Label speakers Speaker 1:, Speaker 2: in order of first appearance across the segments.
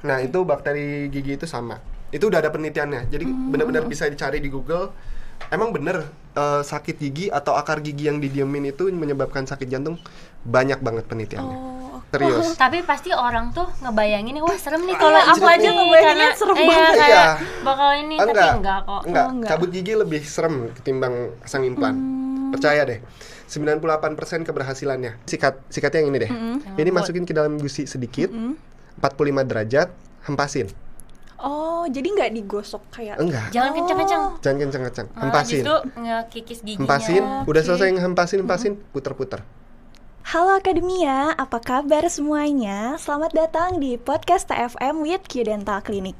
Speaker 1: Nah, itu bakteri gigi itu sama. Itu udah ada penelitiannya. Jadi benar-benar bisa dicari di Google. Emang bener sakit gigi atau akar gigi yang didiemin itu menyebabkan sakit jantung? Banyak banget penelitiannya. Serius.
Speaker 2: Tapi pasti orang tuh ngebayangin, wah serem nih kalau aku aja
Speaker 3: ngebayanginnya serem banget.
Speaker 2: kayak bakal ini, tapi enggak kok.
Speaker 1: Enggak. Cabut gigi lebih serem ketimbang pasang implan. Percaya deh. 98% keberhasilannya. Sikatnya yang ini deh. Ini masukin ke dalam gusi sedikit. 45 derajat, hempasin.
Speaker 3: Oh, jadi nggak digosok kayak?
Speaker 1: Enggak.
Speaker 2: Jangan kenceng-kenceng.
Speaker 1: Jangan kenceng-kenceng. Hempasin.
Speaker 2: Justru ngekikis giginya.
Speaker 1: Hempasin. Udah selesai hempasin, puter-puter.
Speaker 3: Halo Akademia, apa kabar semuanya? Selamat datang di podcast TFM with Q Dental Clinic.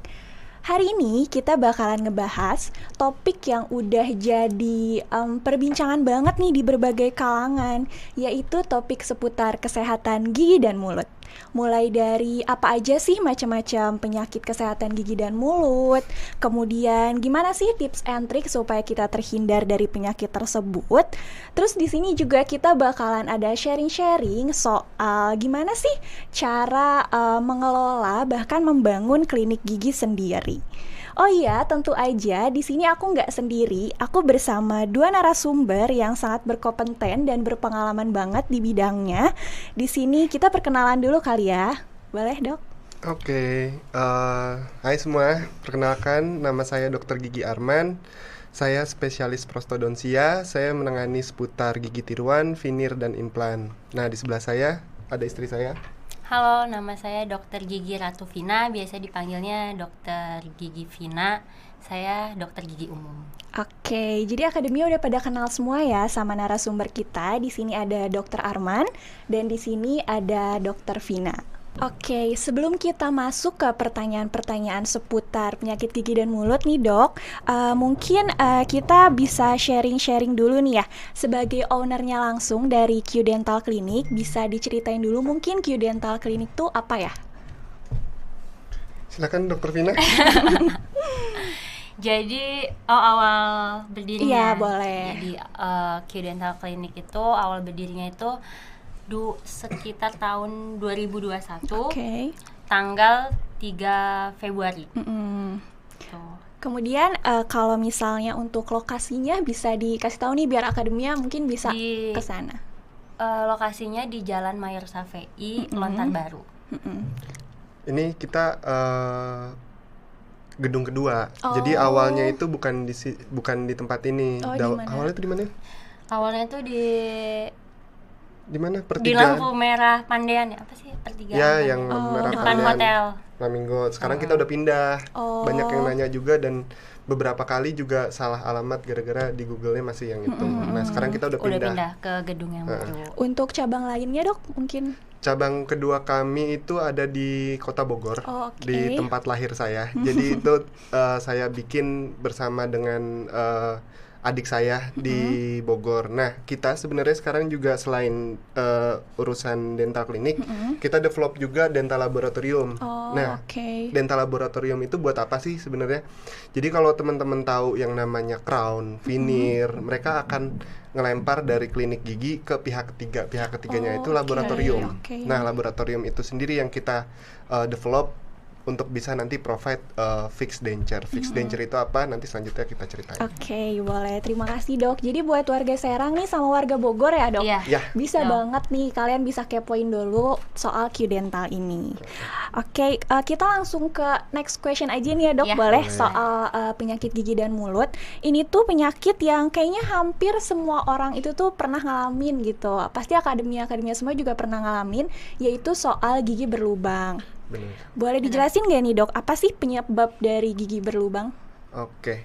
Speaker 3: Hari ini kita bakalan ngebahas topik yang udah jadi perbincangan banget nih di berbagai kalangan, yaitu topik seputar kesehatan gigi dan mulut. Mulai dari apa aja sih macam-macam penyakit kesehatan gigi dan mulut, kemudian gimana sih tips and trick supaya kita terhindar dari penyakit tersebut. Terus di sini juga kita bakalan ada sharing-sharing soal gimana sih cara mengelola bahkan membangun klinik gigi sendiri. Oh iya, tentu aja di sini aku nggak sendiri. Aku bersama dua narasumber yang sangat berkompeten dan berpengalaman banget di bidangnya. Di sini kita perkenalan dulu kali ya. Boleh, Dok?
Speaker 1: Oke, hai semua. Perkenalkan, nama saya Dr. Gigi Arman. Saya spesialis prostodonsia. Saya menangani seputar gigi tiruan, veneer, dan implan. Nah, di sebelah saya ada istri saya.
Speaker 2: Halo, nama saya Dr. Gigi Ratu Vina, biasa dipanggilnya Dr. Gigi Vina. Saya dokter gigi umum.
Speaker 3: Oke, jadi Akademia udah pada kenal semua ya sama narasumber kita. Di sini ada Dr. Arman dan di sini ada Dr. Vina. Oke, sebelum kita masuk ke pertanyaan-pertanyaan seputar penyakit gigi dan mulut nih Dok, mungkin kita bisa sharing-sharing dulu nih ya. Sebagai ownernya langsung dari Q Dental Clinic, bisa diceritain dulu mungkin Q Dental Clinic tuh apa ya?
Speaker 1: Silakan Dr. Vina.
Speaker 2: Jadi awal berdirinya.
Speaker 3: Iya, boleh.
Speaker 2: Jadi Q Dental Clinic itu awal berdirinya itu sekitar tahun 2021, tanggal 3 Februari.
Speaker 3: Kemudian kalau misalnya untuk lokasinya bisa dikasih tahu nih biar Akademia mungkin bisa ke sana.
Speaker 2: Lokasinya di Jalan Mayor Safei, Lontar Baru.
Speaker 1: Ini kita gedung kedua. Jadi awalnya itu bukan di tempat ini. Awalnya itu di mana?
Speaker 2: Awalnya itu
Speaker 1: di mana? Pertigaan.
Speaker 2: Di lampu merah Pandean ya, apa sih pertigaan?
Speaker 1: Ya, yang merah
Speaker 2: depan
Speaker 1: Pandean.
Speaker 2: hotel
Speaker 1: Flamingo. Sekarang kita udah pindah. Banyak yang nanya juga dan beberapa kali juga salah alamat gara-gara di Google-nya masih yang itu. Nah, sekarang kita udah pindah
Speaker 2: ke gedung yang baru.
Speaker 3: Untuk cabang lainnya Dok, mungkin?
Speaker 1: Cabang kedua kami itu ada di Kota Bogor, di tempat lahir saya. Jadi itu saya bikin bersama dengan adik saya di Bogor. Nah, kita sebenarnya sekarang juga selain urusan dental klinik, kita develop juga dental laboratorium. Dental laboratorium itu buat apa sih sebenarnya? Jadi kalau teman-teman tahu yang namanya crown, veneer, mereka akan ngelempar dari klinik gigi ke pihak ketiga. Pihak ketiganya itu laboratorium. Nah, laboratorium itu sendiri yang kita develop untuk bisa nanti provide fixed denture. Fixed denture itu apa? Nanti selanjutnya kita ceritain.
Speaker 3: Oke, boleh. Terima kasih Dok. Jadi buat warga Serang nih sama warga Bogor ya Dok?
Speaker 2: Iya.
Speaker 3: Bisa banget nih, kalian bisa kepoin dulu soal Q Dental ini. Oke, kita langsung ke next question aja nih ya Dok. Boleh? Soal penyakit gigi dan mulut. Ini tuh penyakit yang kayaknya hampir semua orang itu tuh pernah ngalamin gitu. Pasti akademia semua juga pernah ngalamin, yaitu soal gigi berlubang.
Speaker 1: Bener.
Speaker 3: Boleh dijelasin nggak nih Dok, apa sih penyebab dari gigi berlubang?
Speaker 1: Oke.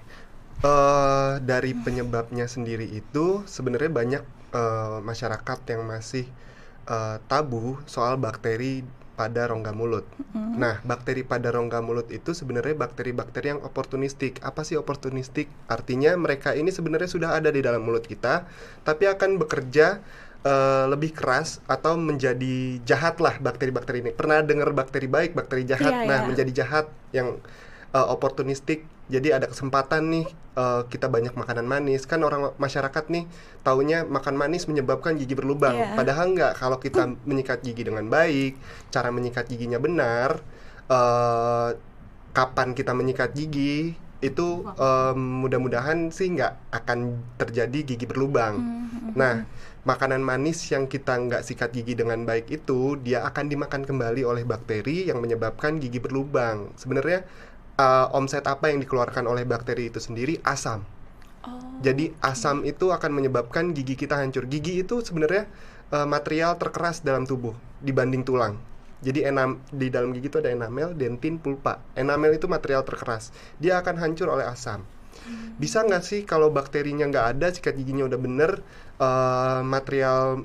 Speaker 1: Dari penyebabnya sendiri itu sebenarnya banyak masyarakat yang masih tabu soal bakteri pada rongga mulut. Nah, bakteri pada rongga mulut itu sebenarnya bakteri-bakteri yang oportunistik. Apa sih oportunistik? Artinya mereka ini sebenarnya sudah ada di dalam mulut kita, tapi akan bekerja lebih keras atau menjadi jahat lah bakteri-bakteri ini. Pernah dengar bakteri baik, bakteri jahat? Menjadi jahat yang oportunistik. Jadi ada kesempatan nih kita banyak makanan manis. Kan orang masyarakat nih taunya makan manis menyebabkan gigi berlubang. Padahal enggak. Kalau kita menyikat gigi dengan baik, cara menyikat giginya benar, kapan kita menyikat gigi itu mudah-mudahan sih nggak akan terjadi gigi berlubang. Nah, makanan manis yang kita nggak sikat gigi dengan baik itu dia akan dimakan kembali oleh bakteri yang menyebabkan gigi berlubang. Sebenarnya omset apa yang dikeluarkan oleh bakteri itu sendiri? Asam. Jadi asam itu akan menyebabkan gigi kita hancur. Gigi itu sebenarnya material terkeras dalam tubuh dibanding tulang. Jadi di dalam gigi itu ada enamel, dentin, pulpa. Enamel itu material terkeras. Dia akan hancur oleh asam. Bisa nggak sih kalau bakterinya nggak ada, sikat giginya udah bener, material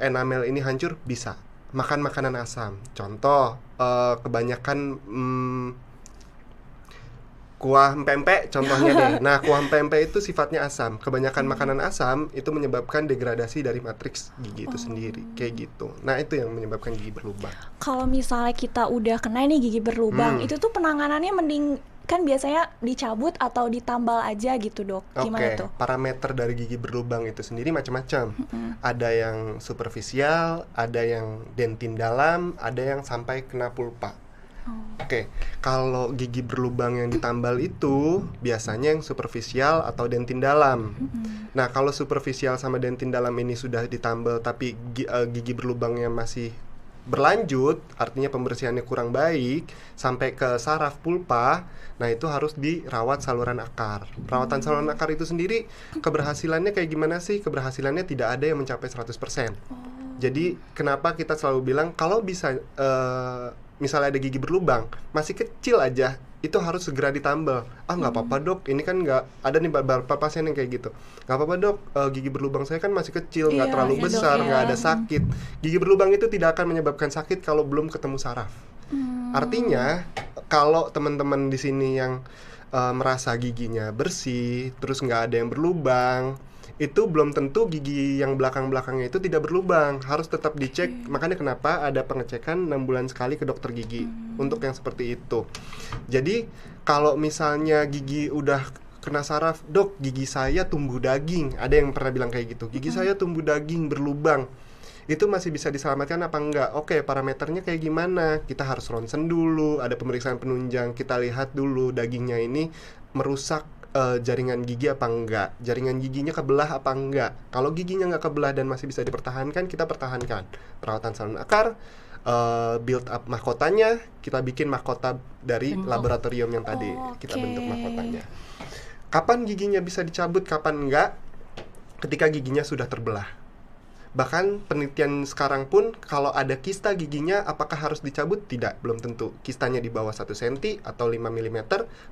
Speaker 1: enamel ini hancur? Bisa. Makan makanan asam. Contoh, kebanyakan kuah empek contohnya deh. Nah, kuah empek itu sifatnya asam. Kebanyakan makanan asam itu menyebabkan degradasi dari matriks gigi itu sendiri. Kayak gitu. Nah, itu yang menyebabkan gigi berlubang.
Speaker 3: Kalau misalnya kita udah kena nih gigi berlubang, itu tuh penanganannya mending kan biasanya dicabut atau ditambal aja gitu, Dok. Gimana tuh?
Speaker 1: Parameter dari gigi berlubang itu sendiri macam-macam. Ada yang superficial, ada yang dentin dalam, ada yang sampai kena pulpa. Kalau gigi berlubang yang ditambal itu biasanya yang superficial atau dentin dalam. Nah, kalau superficial sama dentin dalam ini sudah ditambal tapi gigi berlubangnya masih berlanjut, artinya pembersihannya kurang baik sampai ke saraf pulpa, nah itu harus dirawat saluran akar. Perawatan saluran akar itu sendiri keberhasilannya kayak gimana sih? Keberhasilannya tidak ada yang mencapai 100%. Jadi kenapa kita selalu bilang kalau bisa misalnya ada gigi berlubang masih kecil aja itu harus segera ditambal. Nggak apa-apa dok, ini kan nggak ada nih beberapa pasien yang kayak gitu. Nggak apa-apa dok, gigi berlubang saya kan masih kecil, nggak terlalu besar, nggak ada sakit. Gigi berlubang itu tidak akan menyebabkan sakit kalau belum ketemu saraf. Artinya kalau teman-teman di sini yang merasa giginya bersih, terus nggak ada yang berlubang, itu belum tentu gigi yang belakang-belakangnya itu tidak berlubang, harus tetap dicek. Makanya kenapa ada pengecekan 6 bulan sekali ke dokter gigi untuk yang seperti itu. Jadi kalau misalnya gigi udah kena saraf, dok gigi saya tumbuh daging, ada yang pernah bilang kayak gitu, gigi saya tumbuh daging berlubang, itu masih bisa diselamatkan apa enggak? Parameternya kayak gimana? Kita harus ronsen dulu, ada pemeriksaan penunjang, kita lihat dulu dagingnya ini merusak jaringan gigi apa enggak, jaringan giginya kebelah apa enggak. Kalau giginya nggak kebelah dan masih bisa dipertahankan, kita pertahankan. Perawatan saluran akar, build up mahkotanya, kita bikin mahkota dari laboratorium yang tadi kita bentuk mahkotanya. Kapan giginya bisa dicabut, kapan enggak? Ketika giginya sudah terbelah. Bahkan penelitian sekarang pun kalau ada kista giginya apakah harus dicabut? Tidak, belum tentu. Kistanya di bawah 1 cm atau 5 mm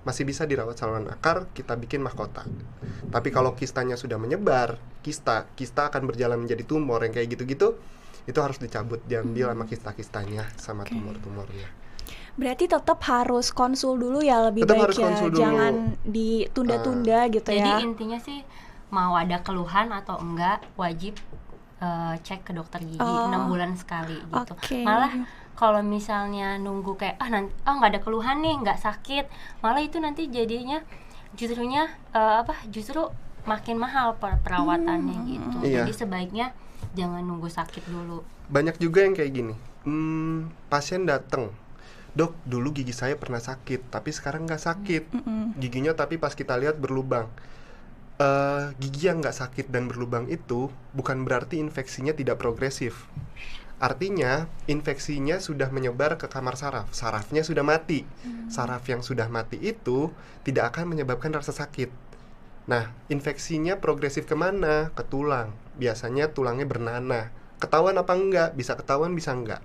Speaker 1: masih bisa dirawat saluran akar, kita bikin mahkota. Tapi kalau kistanya sudah menyebar, kista akan berjalan menjadi tumor yang kayak gitu-gitu, itu harus dicabut, diambil sama kista-kistanya sama tumor-tumornya.
Speaker 3: Berarti tetap harus konsul dulu ya, lebih
Speaker 1: tetap
Speaker 3: baik ya, jangan ditunda-tunda gitu ya.
Speaker 2: Jadi intinya sih mau ada keluhan atau enggak wajib cek ke dokter gigi 6 bulan sekali gitu. Malah kalau misalnya nunggu kayak nggak ada keluhan nih, nggak sakit, malah itu nanti jadinya justru makin mahal perawatannya gitu. Jadi sebaiknya jangan nunggu sakit dulu.
Speaker 1: Banyak juga yang kayak gini, pasien datang, dok dulu gigi saya pernah sakit tapi sekarang nggak sakit giginya, tapi pas kita lihat berlubang. Gigi yang nggak sakit dan berlubang itu bukan berarti infeksinya tidak progresif. Artinya infeksinya sudah menyebar ke kamar saraf, sarafnya sudah mati. Saraf yang sudah mati itu tidak akan menyebabkan rasa sakit. Nah, infeksinya progresif kemana? Ke tulang. Biasanya tulangnya bernanah. Ketahuan apa enggak? Bisa ketahuan, bisa enggak.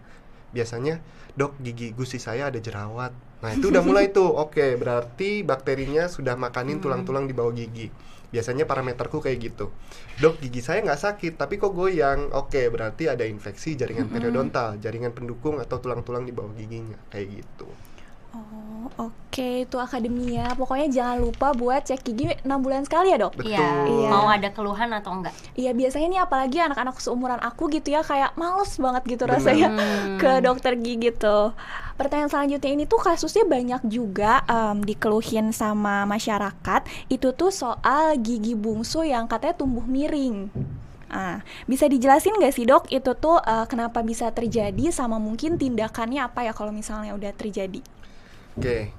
Speaker 1: Biasanya, dok gigi gusi saya ada jerawat. Nah itu udah mulai tuh, berarti bakterinya sudah makanin tulang-tulang di bawah gigi. Biasanya parameterku kayak gitu, dok gigi saya nggak sakit tapi kok goyang. Berarti ada infeksi jaringan periodontal, jaringan pendukung atau tulang-tulang di bawah giginya, kayak gitu.
Speaker 3: Itu akademia. Pokoknya jangan lupa buat cek gigi 6 bulan sekali ya, dok?
Speaker 1: Betul.
Speaker 2: Iya. Mau ada keluhan atau enggak?
Speaker 3: Iya, biasanya nih apalagi anak-anak seumuran aku gitu ya, kayak males banget gitu rasanya ke dokter gigi tuh. Pertanyaan selanjutnya ini tuh kasusnya banyak juga dikeluhin sama masyarakat. Itu tuh soal gigi bungsu yang katanya tumbuh miring. Bisa dijelasin nggak sih dok, itu tuh kenapa bisa terjadi sama mungkin tindakannya apa ya kalau misalnya udah terjadi?
Speaker 1: Oke.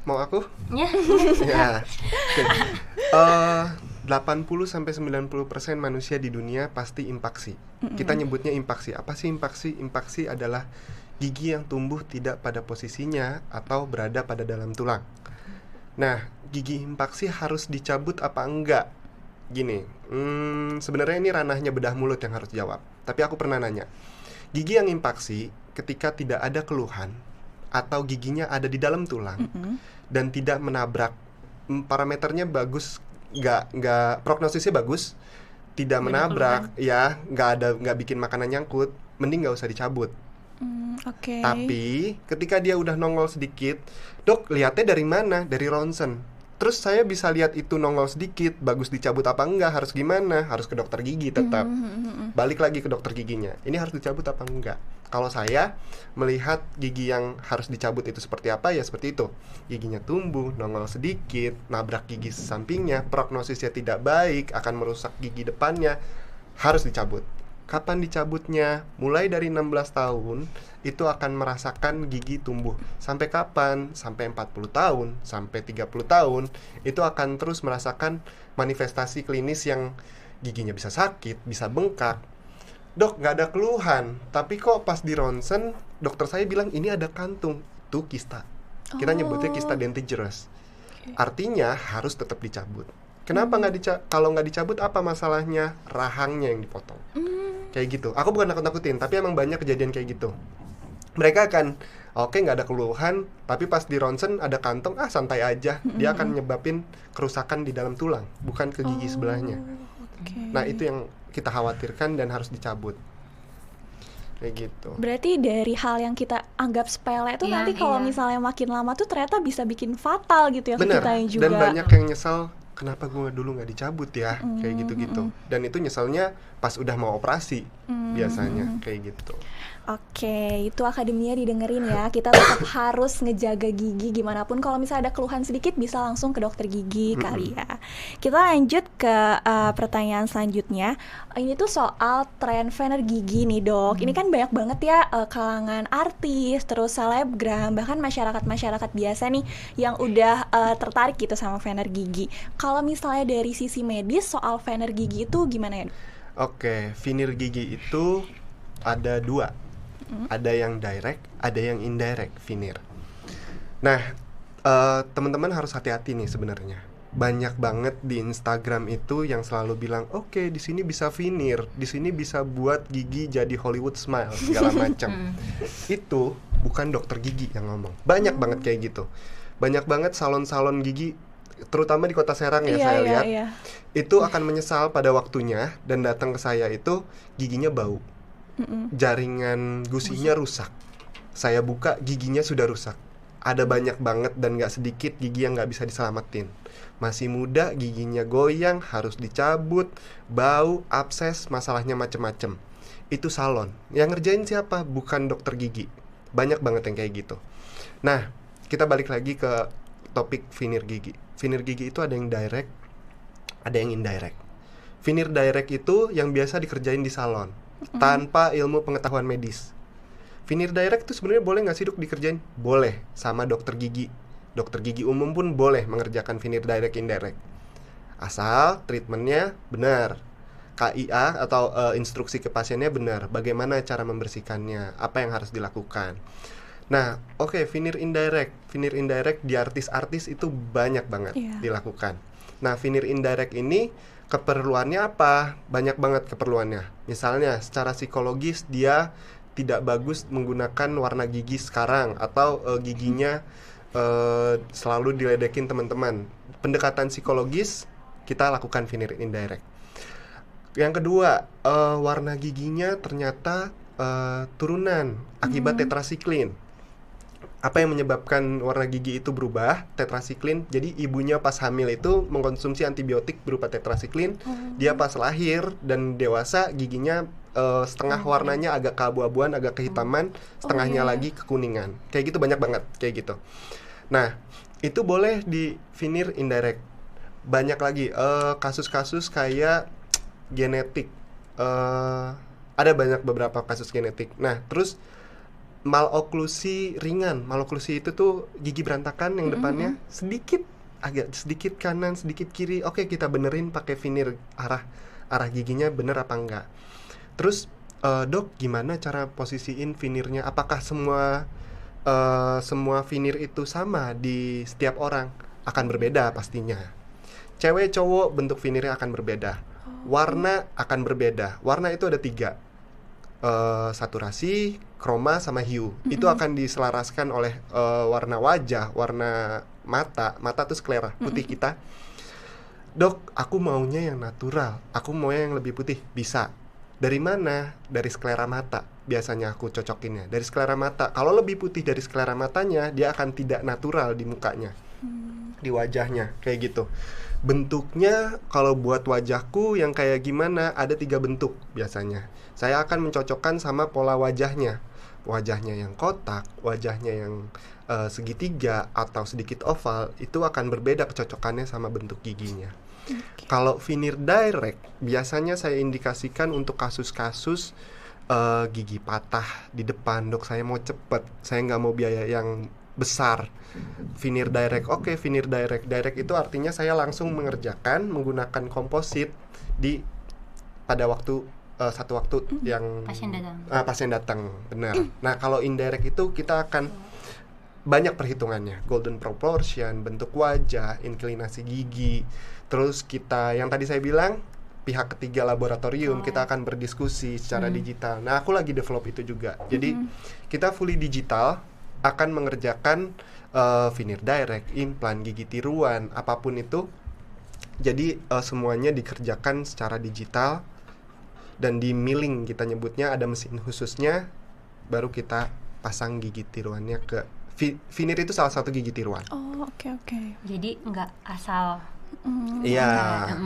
Speaker 1: Mau aku?
Speaker 2: Ya.
Speaker 1: Ya. Oke. 80-90% manusia di dunia pasti impaksi. Kita nyebutnya impaksi. Apa sih impaksi? Impaksi adalah gigi yang tumbuh tidak pada posisinya atau berada pada dalam tulang. Nah, gigi impaksi harus dicabut apa enggak? Gini, sebenarnya ini ranahnya bedah mulut yang harus jawab. Tapi aku pernah nanya, gigi yang impaksi ketika tidak ada keluhan atau giginya ada di dalam tulang dan tidak menabrak, parameternya bagus, nggak prognosisnya bagus, tidak menabrak, ya nggak bikin makanan nyangkut, mending nggak usah dicabut.
Speaker 3: Okay.
Speaker 1: Tapi ketika dia udah nongol sedikit, dok lihatnya dari mana? Dari ronsen. Terus saya bisa lihat itu nongol sedikit, bagus dicabut apa enggak? Harus gimana? Harus ke dokter gigi tetap. Balik lagi ke dokter giginya. Ini harus dicabut apa enggak? Kalau saya melihat gigi yang harus dicabut itu seperti apa, ya seperti itu. Giginya tumbuh, nongol sedikit, nabrak gigi sampingnya, prognosisnya tidak baik, akan merusak gigi depannya, harus dicabut. Kapan dicabutnya? Mulai dari 16 tahun itu akan merasakan gigi tumbuh. Sampai kapan? Sampai 40 tahun, sampai 30 tahun itu akan terus merasakan manifestasi klinis yang giginya bisa sakit, bisa bengkak. Dok, nggak ada keluhan, tapi kok pas di ronsen dokter saya bilang ini ada kantung. Itu kista. Kita nyebutnya kista dentigerous. Artinya harus tetap dicabut. Kenapa kalau nggak dicabut apa masalahnya? Rahangnya yang dipotong. Kayak gitu. Aku bukan nakut-nakutin, tapi emang banyak kejadian kayak gitu. Mereka akan nggak ada keluhan, tapi pas di ronsen ada kantong, santai aja. Dia akan nyebabin kerusakan di dalam tulang, bukan ke gigi sebelahnya. Nah, itu yang kita khawatirkan dan harus dicabut. Kayak gitu.
Speaker 3: Berarti dari hal yang kita anggap sepele itu nanti kalau misalnya makin lama tuh ternyata bisa bikin fatal gitu ya.
Speaker 1: Bener.
Speaker 3: Kita juga.
Speaker 1: Dan banyak yang nyesal, kenapa gue dulu nggak dicabut ya, kayak gitu-gitu. Dan itu nyesalnya pas udah mau operasi, biasanya kayak gitu.
Speaker 3: Oke, itu akademia didengerin ya. Kita tetap harus ngejaga gigi gimana pun. Kalau misalnya ada keluhan sedikit bisa langsung ke dokter gigi kali ya. Kita lanjut ke pertanyaan selanjutnya. Ini tuh soal tren veneer gigi nih dok. Ini kan banyak banget ya kalangan artis, terus selebgram, bahkan masyarakat biasa nih yang udah tertarik gitu sama veneer gigi. Kalau misalnya dari sisi medis soal veneer gigi itu gimana ya?
Speaker 1: Oke, veneer gigi itu ada dua. Ada yang direct, ada yang indirect veneer. Nah, teman-teman harus hati-hati nih sebenarnya. Banyak banget di Instagram itu yang selalu bilang, oke, di sini bisa veneer, di sini bisa buat gigi jadi Hollywood smile segala macam. Itu bukan dokter gigi yang ngomong. Banyak banget kayak gitu. Banyak banget salon-salon gigi, terutama di Kota Serang ya, saya lihat. Itu akan menyesal pada waktunya dan datang ke saya itu giginya bau. Jaringan gusinya rusak. Saya buka, giginya sudah rusak. Ada banyak banget dan gak sedikit gigi yang gak bisa diselamatin. Masih muda, giginya goyang, harus dicabut, bau, abses, masalahnya macem-macem. Itu salon. Yang ngerjain siapa? Bukan dokter gigi. Banyak banget yang kayak gitu. Nah, kita balik lagi ke topik veneer gigi. Veneer gigi itu ada yang direct, ada yang indirect. Veneer direct itu yang biasa dikerjain di salon tanpa ilmu pengetahuan medis. Veneer direct itu sebenarnya boleh nggak sih dok dikerjain? Boleh, sama dokter gigi. Dokter gigi umum pun boleh mengerjakan veneer direct indirect. Asal treatmentnya benar. KIA atau instruksi ke pasiennya benar. Bagaimana cara membersihkannya? Apa yang harus dilakukan? Nah, veneer indirect. Veneer indirect di artis-artis itu banyak banget dilakukan. Nah, veneer indirect ini keperluannya apa? Banyak banget keperluannya. Misalnya secara psikologis dia tidak bagus menggunakan warna gigi sekarang, atau giginya selalu diledekin teman-teman. Pendekatan psikologis kita lakukan veneer indirect. Yang kedua, warna giginya ternyata turunan akibat tetrasiklin. Apa yang menyebabkan warna gigi itu berubah? Tetrasiklin. Jadi ibunya pas hamil itu mengkonsumsi antibiotik berupa tetrasiklin. Dia pas lahir dan dewasa giginya setengah warnanya agak keabu-abuan, agak kehitaman, setengahnya lagi kekuningan. Kayak gitu banyak banget kayak gitu. Nah, itu boleh di veneer indirect. Banyak lagi kasus-kasus kayak genetik. Ada beberapa kasus genetik. Nah, terus maloklusi ringan. Maloklusi itu tuh gigi berantakan yang depannya agak sedikit kanan, sedikit kiri. Oke, kita benerin pakai veneer, arah giginya bener apa enggak. Terus dok, gimana cara posisiin veneernya? Apakah semua veneer itu sama di setiap orang? Akan berbeda pastinya. Cewek cowok bentuk veneernya akan berbeda. Warna akan berbeda. Warna itu ada 3. Saturasi, kroma, sama hue. Itu akan diselaraskan oleh warna wajah, warna mata tuh sklera putih kita. Dok, aku maunya yang natural, aku maunya yang lebih putih. Bisa. Dari mana? Dari sklera mata. Biasanya aku cocokinnya dari sklera mata. Kalau lebih putih dari sklera matanya, dia akan tidak natural di mukanya, di wajahnya, kayak gitu. Bentuknya kalau buat wajahku yang kayak gimana, ada 3 bentuk biasanya. Saya akan mencocokkan sama pola wajahnya. Wajahnya yang kotak, wajahnya yang segitiga atau sedikit oval, itu akan berbeda kecocokannya sama bentuk giginya. Kalau veneer direct, biasanya saya indikasikan untuk kasus-kasus gigi patah di depan. Dok, saya mau cepet, saya nggak mau biaya yang besar. Veneer direct, oke, veneer direct itu artinya saya langsung mengerjakan menggunakan komposit pada waktu satu waktu yang pasien datang, benar. Nah, kalau indirect itu kita akan banyak perhitungannya, golden proportion, bentuk wajah, inklinasi gigi. Terus kita yang tadi saya bilang, pihak ketiga laboratorium, kita akan berdiskusi secara digital. Nah, aku lagi develop itu juga. Jadi kita fully digital, akan mengerjakan veneer direct, implan, gigi tiruan, apapun itu. Jadi semuanya dikerjakan secara digital dan di milling, kita nyebutnya, ada mesin khususnya, baru kita pasang gigi tiruannya ke veneer. Itu salah satu gigi tiruan.
Speaker 3: Oh, oke.
Speaker 2: Jadi nggak asal.
Speaker 1: Iya.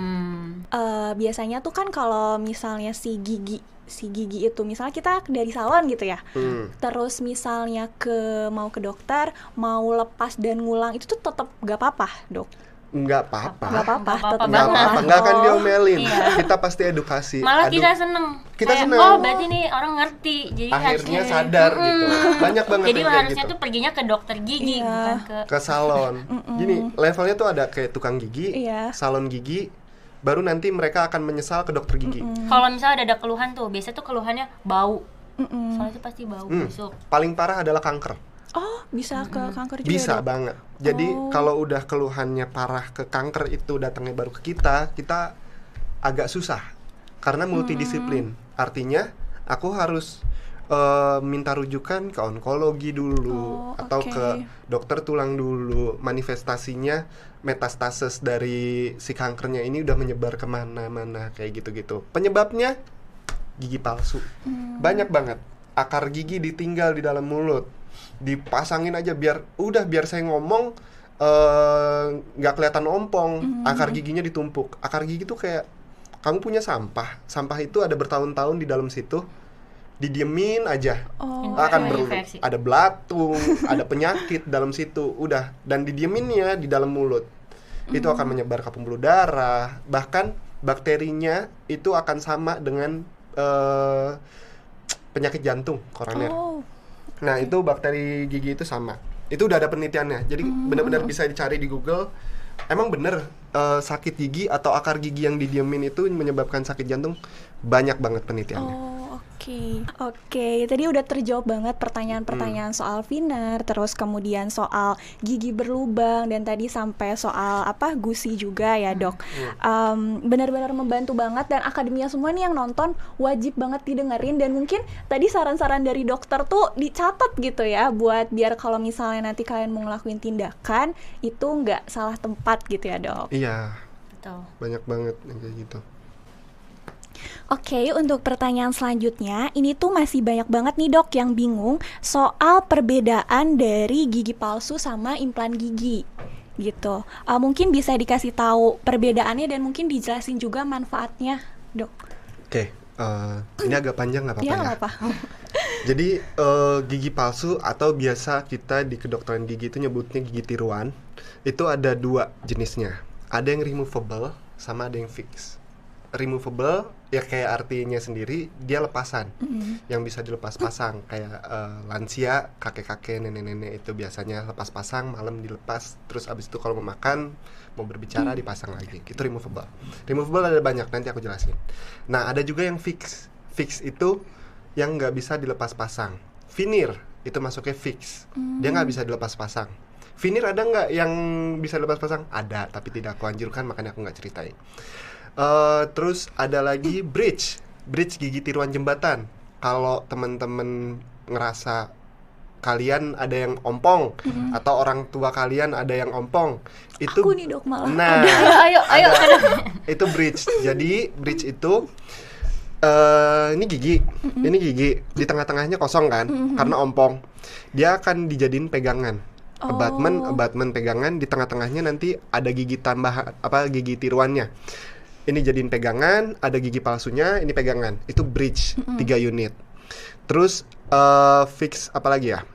Speaker 3: Biasanya tuh kan kalau misalnya si gigi itu, misalnya kita dari salon gitu ya, terus misalnya mau ke dokter, mau lepas dan ngulang, itu tuh tetap gak apa-apa, dok?
Speaker 1: Nggak apa-apa,
Speaker 2: nggak
Speaker 1: akan diomelin. Kita pasti edukasi.
Speaker 2: Malah kita seneng. Oh, berarti nih orang ngerti. Jadi
Speaker 1: akhirnya sadar gitu. Banyak banget.
Speaker 2: Jadi harusnya tuh perginya ke dokter gigi, bukan ke
Speaker 1: salon. Gini, levelnya tuh ada kayak tukang gigi, salon gigi, baru nanti mereka akan menyesal ke dokter gigi.
Speaker 2: Kalau misalnya ada keluhan tuh, biasanya tuh keluhannya bau. Soalnya itu pasti bau busuk.
Speaker 1: Paling parah adalah kanker.
Speaker 3: Oh, bisa ke kanker juga?
Speaker 1: Bisa banget. Jadi kalau udah keluhannya parah ke kanker, itu datangnya baru ke kita agak susah karena multidisiplin. Artinya aku harus minta rujukan ke onkologi dulu, atau ke dokter tulang dulu. Manifestasinya metastasis dari si kankernya ini udah menyebar kemana-mana, kayak gitu-gitu. Penyebabnya gigi palsu. Banyak banget. Akar gigi ditinggal di dalam mulut, dipasangin aja biar saya ngomong nggak kelihatan ompong. Akar giginya ditumpuk. Akar gigi tuh kayak kamu punya sampah itu ada bertahun-tahun di dalam situ, didiemin aja akan ada belatung, ada penyakit dalam situ, udah, dan didieminnya di dalam mulut itu akan menyebar ke pembuluh darah, bahkan bakterinya itu akan sama dengan penyakit jantung, koroner. Nah, itu bakteri gigi itu sama. Itu udah ada penelitiannya. Jadi benar-benar bisa dicari di Google. Emang bener sakit gigi atau akar gigi yang didiemin itu menyebabkan sakit jantung. Banyak banget penelitiannya.
Speaker 3: Oke. Tadi udah terjawab banget pertanyaan-pertanyaan soal veneer, terus kemudian soal gigi berlubang, dan tadi sampai soal gusi juga ya, dok. Benar-benar membantu banget, dan akademia semua nih yang nonton wajib banget didengerin, dan mungkin tadi saran-saran dari dokter tuh dicatat gitu ya, buat biar kalau misalnya nanti kalian mau ngelakuin tindakan itu nggak salah tempat gitu ya, dok.
Speaker 1: Iya. Betul. Banyak banget yang kayak gitu.
Speaker 3: Oke, untuk pertanyaan selanjutnya, ini tuh masih banyak banget nih, dok, yang bingung soal perbedaan dari gigi palsu sama implan gigi gitu. Mungkin bisa dikasih tahu perbedaannya dan mungkin dijelasin juga manfaatnya, dok.
Speaker 1: Oke, ini agak panjang, nggak apa-apa
Speaker 3: ya?
Speaker 1: Nggak
Speaker 3: apa-apa.
Speaker 1: Jadi gigi palsu atau biasa kita di kedokteran gigi itu nyebutnya gigi tiruan, itu ada 2 jenisnya. Ada yang removable sama ada yang fix. removable ya kayak artinya sendiri dia lepasan, yang bisa dilepas pasang kayak lansia, kakek-kakek, nenek-nenek itu biasanya lepas pasang, malam dilepas, terus abis itu kalau mau makan, mau berbicara dipasang lagi. Itu removable. Removable ada banyak, nanti aku jelasin. Nah ada juga yang fix. Fix itu yang nggak bisa dilepas pasang. Veneer itu masuknya fix, dia nggak bisa dilepas pasang. Veneer ada nggak yang bisa dilepas pasang? Ada, tapi tidak aku anjurkan, makanya aku nggak ceritain. Terus ada lagi bridge gigi tiruan jembatan. Kalau teman-teman ngerasa kalian ada yang ompong atau orang tua kalian ada yang ompong, itu
Speaker 3: aku nih dok malah.
Speaker 1: Nah,
Speaker 2: ayo
Speaker 1: itu bridge. Jadi bridge itu ini gigi di tengah-tengahnya kosong kan, karena ompong. Dia akan dijadiin pegangan. Abutment pegangan, di tengah-tengahnya nanti ada gigi tambahan, gigi tiruannya. Ini jadiin pegangan, ada gigi palsunya, ini pegangan. Itu bridge, 3 unit. Terus fix apa lagi ya?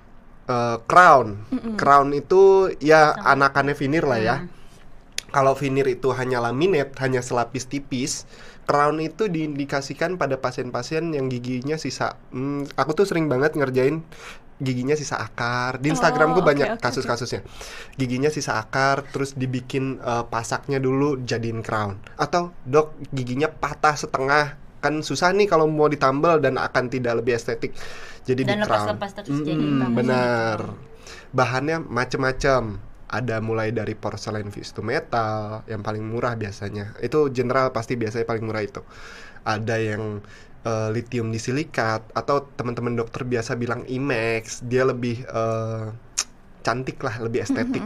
Speaker 1: Crown. Crown itu ya anakannya veneer lah ya. Kalau veneer itu hanya laminate, hanya selapis tipis. Crown itu diindikasikan pada pasien-pasien yang giginya sisa. Aku tuh sering banget ngerjain giginya sisa akar. Di Instagramku banyak kasus-kasusnya. Giginya sisa akar, terus dibikin pasaknya dulu jadiin crown. Atau dok giginya patah setengah, kan susah nih kalau mau ditambal dan akan tidak lebih estetik. Jadi
Speaker 2: dan
Speaker 1: di crown.
Speaker 2: lepas-lepas terus jadi
Speaker 1: benar. Bahannya macam-macam. Ada mulai dari porselen fused to metal, yang paling murah biasanya. Itu general pasti biasanya paling murah itu. Ada yang lithium disilikat, atau teman-teman dokter biasa bilang IMAX, dia lebih cantik lah, lebih estetik.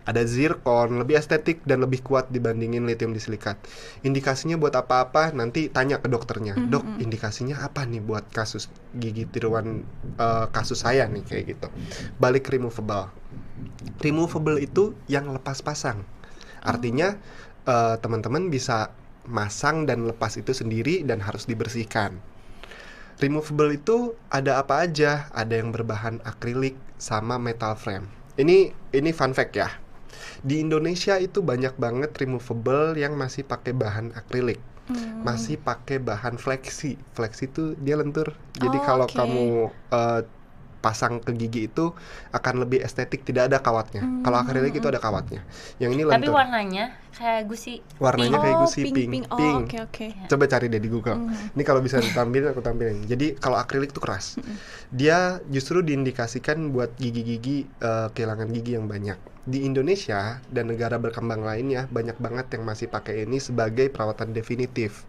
Speaker 1: Ada zircon, lebih estetik dan lebih kuat dibandingin lithium disilikat. Indikasinya buat apa-apa, nanti tanya ke dokternya. Dok, indikasinya apa nih buat kasus gigi tiruan kasus saya nih, kayak gitu. Balik removable. Removable itu yang lepas pasang. Artinya teman-teman bisa masang dan lepas itu sendiri dan harus dibersihkan. Removable itu ada apa aja? Ada yang berbahan akrilik sama metal frame. Ini fun fact ya. Di Indonesia itu banyak banget removable yang masih pakai bahan akrilik. Masih pakai bahan fleksi. Fleksi itu dia lentur. Jadi kalau kamu pasang ke gigi itu akan lebih estetik, tidak ada kawatnya. Kalau akrilik itu ada kawatnya. Yang ini lentur.
Speaker 2: Tapi warnanya kayak gusi.
Speaker 1: Warnanya kayak gusi pink.
Speaker 3: Okay.
Speaker 1: Coba cari deh di Google. Ini kalau bisa ditampilin aku tampilin. Jadi kalau akrilik itu keras. Dia justru diindikasikan buat gigi-gigi kehilangan gigi yang banyak. Di Indonesia dan negara berkembang lainnya banyak banget yang masih pakai ini sebagai perawatan definitif.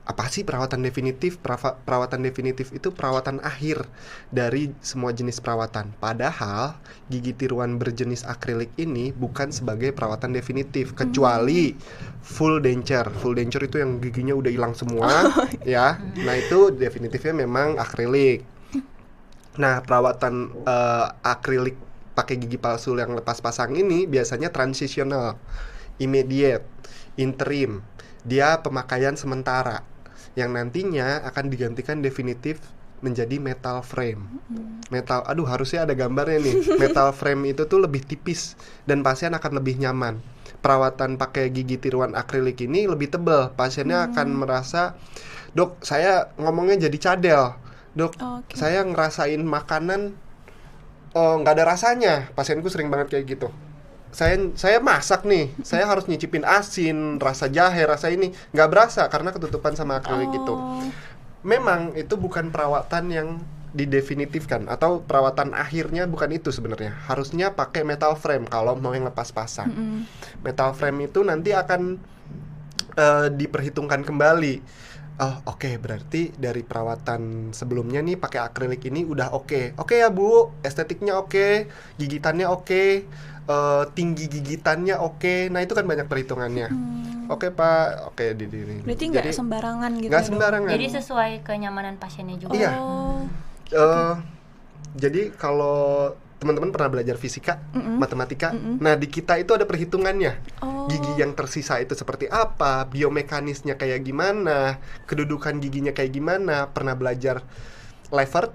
Speaker 1: Apa sih perawatan definitif? Perawatan definitif itu perawatan akhir dari semua jenis perawatan. Padahal gigi tiruan berjenis akrilik ini bukan sebagai perawatan definitif, kecuali full denture. Full denture itu yang giginya udah hilang semua, ya. Nah itu definitifnya memang akrilik. Nah perawatan akrilik pakai gigi palsu yang lepas pasang ini biasanya transitional, immediate, interim. Dia pemakaian sementara yang nantinya akan digantikan definitif menjadi metal frame. Harusnya ada gambarnya nih. Metal frame itu tuh lebih tipis dan pasien akan lebih nyaman. Perawatan pakai gigi tiruan akrilik ini lebih tebal. Pasiennya akan merasa, dok saya ngomongnya jadi cadel. Dok saya ngerasain makanan nggak ada rasanya. Pasienku sering banget kayak gitu. Saya masak nih, saya harus nyicipin asin, rasa jahe, rasa ini nggak berasa karena ketutupan sama akrilik itu. Memang itu bukan perawatan yang didefinitifkan atau perawatan akhirnya bukan itu sebenarnya. Harusnya pakai metal frame kalau mau yang lepas pasang. Metal frame itu nanti akan diperhitungkan kembali. Berarti dari perawatan sebelumnya nih pakai akrilik ini udah oke ya Bu, estetiknya oke, gigitannya oke. Tinggi gigitannya oke. Nah itu kan banyak perhitungannya. Oke Pak, oke di
Speaker 3: berarti nggak sembarangan gitu.
Speaker 1: Nggak sembarangan.
Speaker 2: Jadi sesuai kenyamanan pasiennya juga.
Speaker 1: Iya. Jadi kalau teman-teman pernah belajar fisika, matematika, nah di kita itu ada perhitungannya. Gigi yang tersisa itu seperti apa, biomekanisnya kayak gimana, kedudukan giginya kayak gimana. Pernah belajar Levert?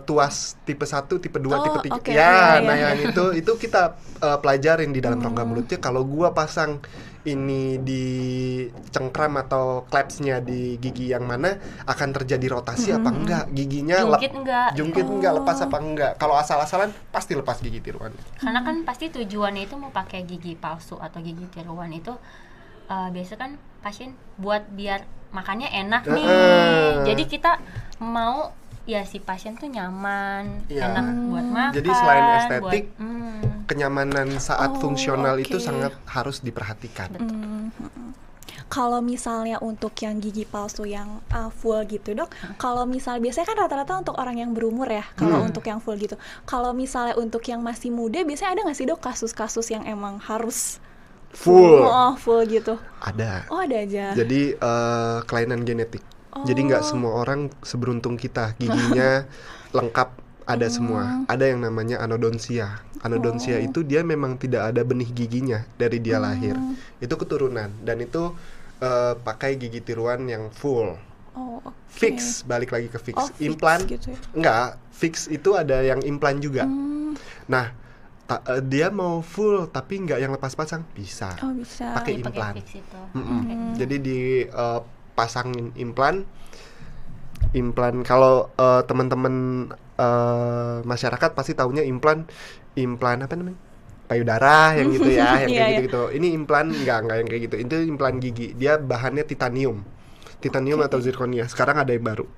Speaker 1: tuas tipe 1, tipe 2, tipe 3.
Speaker 3: Okay,
Speaker 1: Nah yang itu kita pelajarin di dalam rongga mulutnya. Kalau gua pasang ini di cengkram atau claps-nya di gigi yang mana, akan terjadi rotasi apa enggak, giginya jungkit enggak, lepas apa enggak. Kalau asal-asalan pasti lepas gigi tiruan.
Speaker 2: Karena kan pasti tujuannya itu mau pakai gigi palsu atau gigi tiruan itu biasa kan pasien buat biar makannya enak nih. Jadi kita mau ya si pasien tuh nyaman, enak buat makan.
Speaker 1: Jadi selain estetik, kenyamanan saat fungsional itu sangat harus diperhatikan.
Speaker 3: Kalau misalnya untuk yang gigi palsu yang full gitu dok, kalau misal biasanya kan rata-rata untuk orang yang berumur ya, kalau untuk yang full gitu. Kalau misalnya untuk yang masih muda, biasanya ada nggak sih dok kasus-kasus yang emang harus full gitu?
Speaker 1: Ada.
Speaker 3: Oh ada aja.
Speaker 1: Jadi kelainan genetik. Jadi nggak semua orang seberuntung kita, giginya lengkap ada semua. Ada yang namanya anodonsia. Anodonsia itu dia memang tidak ada benih giginya dari dia lahir. Itu keturunan dan itu pakai gigi tiruan yang full. Fix, balik lagi ke fix. Implan
Speaker 3: gitu ya?
Speaker 1: Enggak, fix itu ada yang implan juga. Nah, dia mau full tapi nggak yang lepas pasang, bisa.
Speaker 3: Bisa.
Speaker 1: Pakai implan. Jadi di pasangin implan kalau teman-teman masyarakat pasti taunya implan apa namanya, payudara yang gitu ya, yang kayak gitu. Ini implan enggak yang kayak gitu. Itu implan gigi, dia bahannya titanium atau zirconia. Sekarang ada yang baru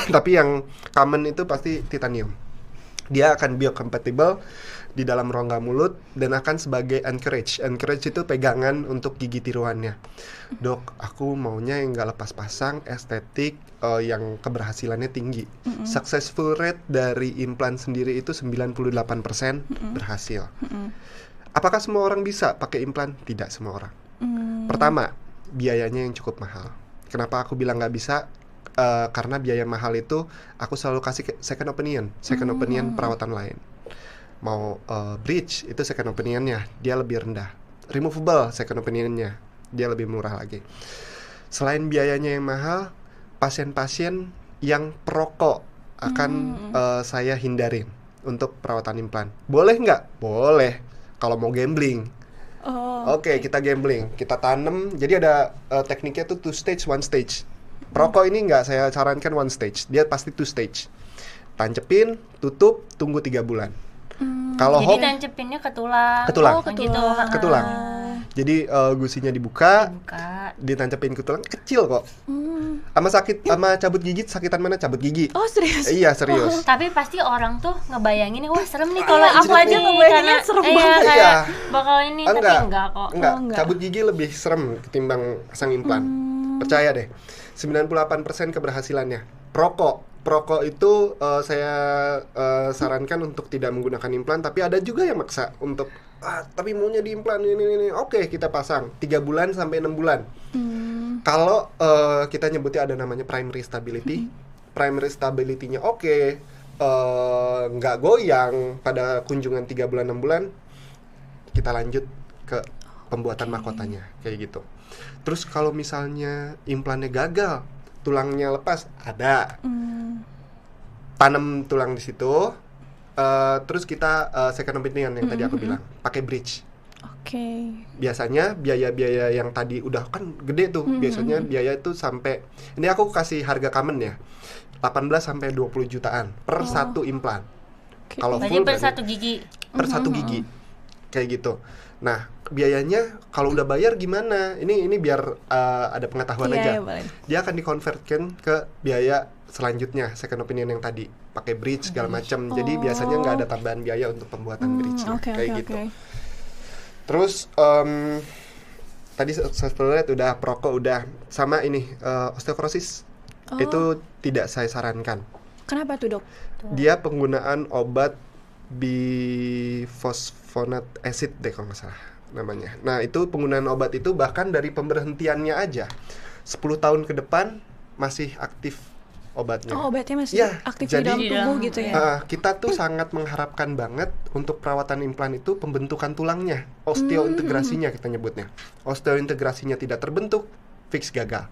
Speaker 1: tapi yang common itu pasti titanium. Dia akan biocompatible di dalam rongga mulut dan akan sebagai anchorage itu pegangan untuk gigi tiruannya. Dok, aku maunya yang nggak lepas pasang, estetik, yang keberhasilannya tinggi. Successful rate dari implan sendiri itu 98% berhasil. Apakah semua orang bisa pakai implan? Tidak semua orang. Pertama, biayanya yang cukup mahal. Kenapa aku bilang nggak bisa? Karena biaya mahal itu aku selalu kasih second opinion perawatan lain. Mau bridge itu second opinionnya dia lebih rendah, removable second opinionnya dia lebih murah lagi. Selain biayanya yang mahal, pasien-pasien yang perokok akan saya hindarin untuk perawatan implan. Boleh nggak? Boleh kalau mau gambling. Oke, kita gambling, kita tanam. Jadi ada tekniknya tuh 2 stage, 1 stage. Perokok ini nggak saya sarankan 1 stage, dia pasti 2 stage. Tancepin, tutup, tunggu 3 bulan. Kalau
Speaker 2: jadi tancepinnya ke tulang.
Speaker 1: Ke tulang. Jadi gusinya dibuka, ditancepin ke tulang, kecil kok. Sama cabut gigi, sakitan mana cabut gigi?
Speaker 3: Oh serius?
Speaker 1: Iya serius.
Speaker 2: Tapi pasti orang tuh ngebayangin, wah serem nih kalau aku aja
Speaker 3: ngebayanginnya serem banget.
Speaker 2: Kayak bakal ini, tapi enggak kok.
Speaker 1: Enggak. Cabut gigi lebih serem ketimbang pasang implan. Percaya deh. 98% keberhasilannya. Perokok itu saya sarankan untuk tidak menggunakan implan, tapi ada juga yang maksa untuk tapi maunya diimplan ini. Oke, kita pasang 3 bulan sampai 6 bulan. Kalau kita nyebutnya ada namanya primary stability. Primary stability-nya nggak goyang pada kunjungan 3 bulan 6 bulan, kita lanjut ke pembuatan mahkotanya kayak gitu. Terus kalau misalnya implannya gagal, tulangnya lepas, ada tanam tulang di situ, terus kita second opinion yang tadi aku bilang, pakai bridge. Biasanya biaya-biaya yang tadi udah kan gede tuh, biasanya biaya itu sampai, ini aku kasih harga common ya, 18 sampai 20 jutaan per satu implan. Kalau full
Speaker 2: per satu gigi.
Speaker 1: Per satu gigi, kayak gitu. Nah, biayanya kalau udah bayar gimana? Ini biar ada pengetahuan aja. Dia akan dikonvertkan ke biaya selanjutnya, second opinion yang tadi, pakai bridge segala macam. Jadi biasanya nggak ada tambahan biaya untuk pembuatan bridge-nya, gitu. Terus tadi sebenarnya udah perokok udah, sama ini osteoporosis itu tidak saya sarankan.
Speaker 3: Kenapa tuh dok?
Speaker 1: Dia penggunaan obat bifosfonat acid deh kalau nggak salah namanya. Nah itu penggunaan obat itu bahkan dari pemberhentiannya aja 10 tahun ke depan masih aktif obatnya.
Speaker 3: Obatnya masih aktif di dalam tubuh gitu ya.
Speaker 1: Kita tuh sangat mengharapkan banget untuk perawatan implan itu pembentukan tulangnya, osteointegrasinya kita nyebutnya. Osteointegrasinya tidak terbentuk, fix gagal.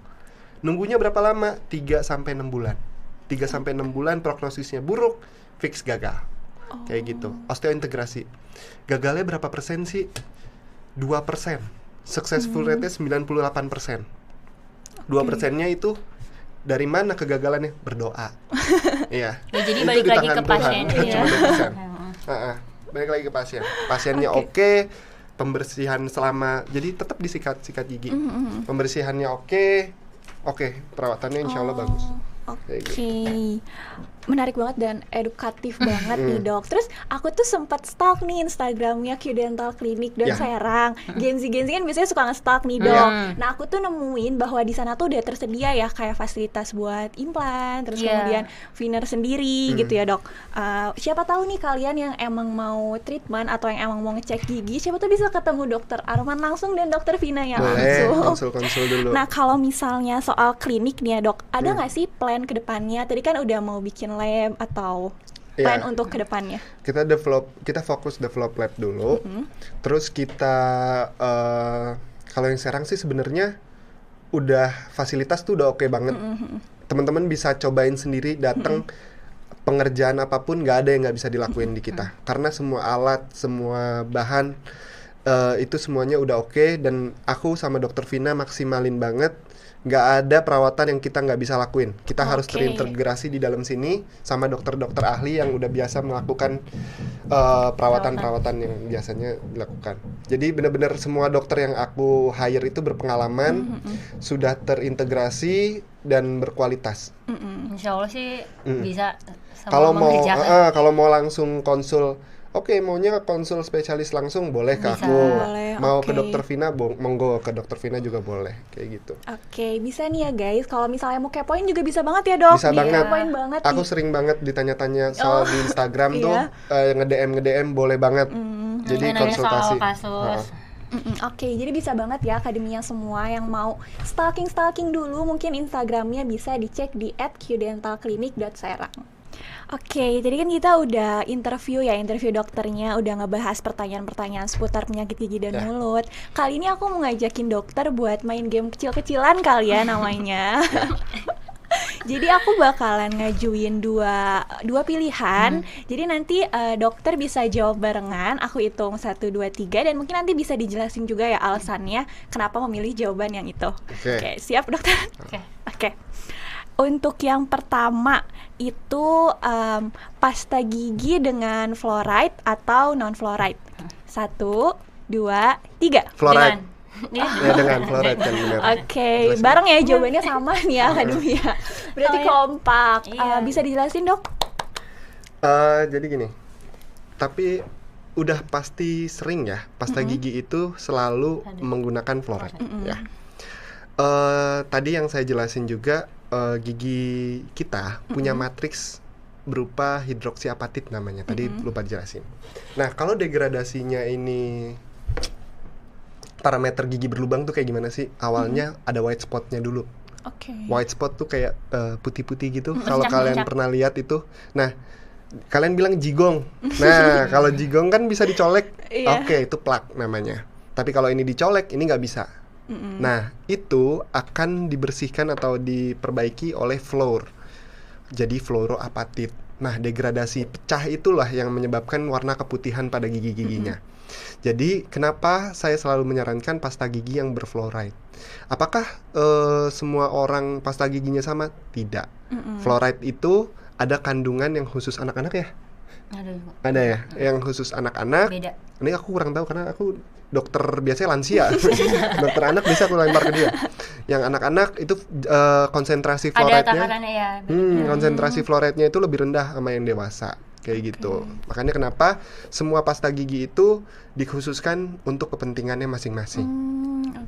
Speaker 1: Nunggunya berapa lama? 3 sampai 6 bulan. 3-6 bulan prognosisnya buruk, fix gagal. Kayak gitu. Osteointegrasi. Gagalnya berapa persen sih? 2%. Successful rate-nya 98%. 2%-nya itu dari mana kegagalannya? Berdoa. Iya.
Speaker 2: Ya, jadi balik lagi ke pasien.
Speaker 1: Cuma 2%. Balik lagi ke pasien. Pasiennya oke, pembersihan selama, jadi tetap disikat gigi. Pembersihannya oke, perawatannya insya Allah bagus.
Speaker 3: Oke. Menarik banget dan edukatif banget nih dok. Terus aku tuh sempat stalk nih Instagramnya Q Dental Clinic dan Serang. Genzi kan biasanya suka nge-stalk nih dok. Nah aku tuh nemuin bahwa di sana tuh udah tersedia ya kayak fasilitas buat implan, terus kemudian veneer sendiri gitu ya dok. Siapa tahu nih kalian yang emang mau treatment atau yang emang mau ngecek gigi, siapa tuh bisa ketemu dokter Arman langsung dan dokter Vina yang langsung.
Speaker 1: Konsul dulu.
Speaker 3: Nah kalau misalnya soal klinik nih ya dok, ada nggak sih plan kedepannya? Tadi kan udah mau bikin lab atau plan untuk kedepannya?
Speaker 1: Kita fokus develop lab dulu. Terus kita kalau yang Serang sih sebenarnya udah fasilitas tuh udah oke banget. Teman-teman bisa cobain sendiri, datang pengerjaan apapun nggak ada yang nggak bisa dilakuin di kita. Karena semua alat, semua bahan itu semuanya udah oke, dan aku sama dokter Vina maksimalin banget. Nggak ada perawatan yang kita nggak bisa lakuin. Kita harus terintegrasi di dalam sini sama dokter-dokter ahli yang udah biasa melakukan perawatan-perawatan yang biasanya dilakukan. Jadi benar-benar semua dokter yang aku hire itu berpengalaman, sudah terintegrasi dan berkualitas.
Speaker 2: Insya Allah sih bisa.
Speaker 1: Kalau mau langsung konsul, maunya konsul spesialis langsung boleh ke aku. Mau ke dokter Vina, monggo ke dokter Vina juga boleh, kayak gitu.
Speaker 3: Bisa nih ya guys. Kalau misalnya mau kepoin juga bisa banget ya dok.
Speaker 1: Bisa banget. Aku sering banget ditanya-tanya soal di Instagram tuh nge-DM boleh banget. Jadi konsultasi.
Speaker 3: Jadi bisa banget ya akademinya semua yang mau stalking dulu, mungkin Instagramnya bisa dicek di @qdentalclinic.serang. Tadi kan kita udah interview dokternya, udah ngebahas pertanyaan-pertanyaan seputar penyakit gigi dan mulut. Kali ini aku mau ngajakin dokter buat main game kecil-kecilan kali ya namanya. Jadi aku bakalan ngajuin dua pilihan. Jadi nanti dokter bisa jawab barengan. Aku hitung 1, 2, 3 dan mungkin nanti bisa dijelasin juga ya alasannya kenapa memilih jawaban yang itu. Oke, siap dokter? Oke. Untuk yang pertama itu pasta gigi dengan fluoride atau non fluoride. 1, 2, 3.
Speaker 1: Fluoride. Dengan fluoride kan benar.
Speaker 3: Bareng ya jawabannya sama nih ya akademia. Berarti kompak. Bisa dijelasin dok?
Speaker 1: Jadi gini. Tapi udah pasti sering ya pasta gigi itu selalu menggunakan fluoride ya. Tadi yang saya jelasin juga, gigi kita punya matriks berupa hidroksiapatit namanya. Tadi lupa dijelasin. Nah, kalau degradasinya ini parameter gigi berlubang tuh kayak gimana sih? Awalnya ada white spotnya dulu. White spot tuh kayak putih-putih gitu. Kalau kalian pernah lihat itu. Nah, kalian bilang jigong. Nah, kalau jigong kan bisa dicolek. Itu plak namanya. Tapi kalau ini dicolek, ini nggak bisa. Nah, itu akan dibersihkan atau diperbaiki oleh fluor. Jadi fluoroapatit. Nah, degradasi pecah itulah yang menyebabkan warna keputihan pada gigi-giginya. Jadi, kenapa saya selalu menyarankan pasta gigi yang berfluoride? Apakah semua orang pasta giginya sama? Tidak. Fluoride itu ada kandungan yang khusus anak-anak ya? Ada ya? Yang khusus anak-anak.
Speaker 2: Beda.
Speaker 1: Ini aku kurang tahu karena aku dokter biasanya lansia. Dokter anak bisa aku lempar ke dia. Yang anak-anak itu konsentrasi fluoride-nya. Konsentrasi fluoride-nya itu lebih rendah sama yang dewasa. Kayak gitu. Makanya kenapa semua pasta gigi itu dikhususkan untuk kepentingannya masing-masing.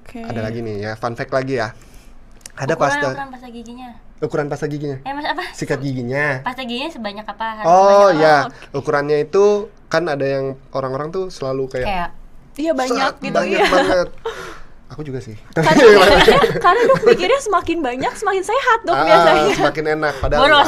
Speaker 1: Ada lagi nih ya, fun fact lagi ya. Ada
Speaker 2: ukuran pasta giginya.
Speaker 1: Ukuran pasta giginya?
Speaker 2: Mas apa?
Speaker 1: Sikat giginya.
Speaker 2: Pasta giginya sebanyak apa?
Speaker 1: Ukurannya itu kan ada yang orang-orang tuh selalu kayak
Speaker 3: iya banyak gitu
Speaker 1: banyak banget. Aku juga sih.
Speaker 3: Karena dok pikirnya semakin banyak semakin sehat dok biasanya.
Speaker 1: Semakin enak padahal.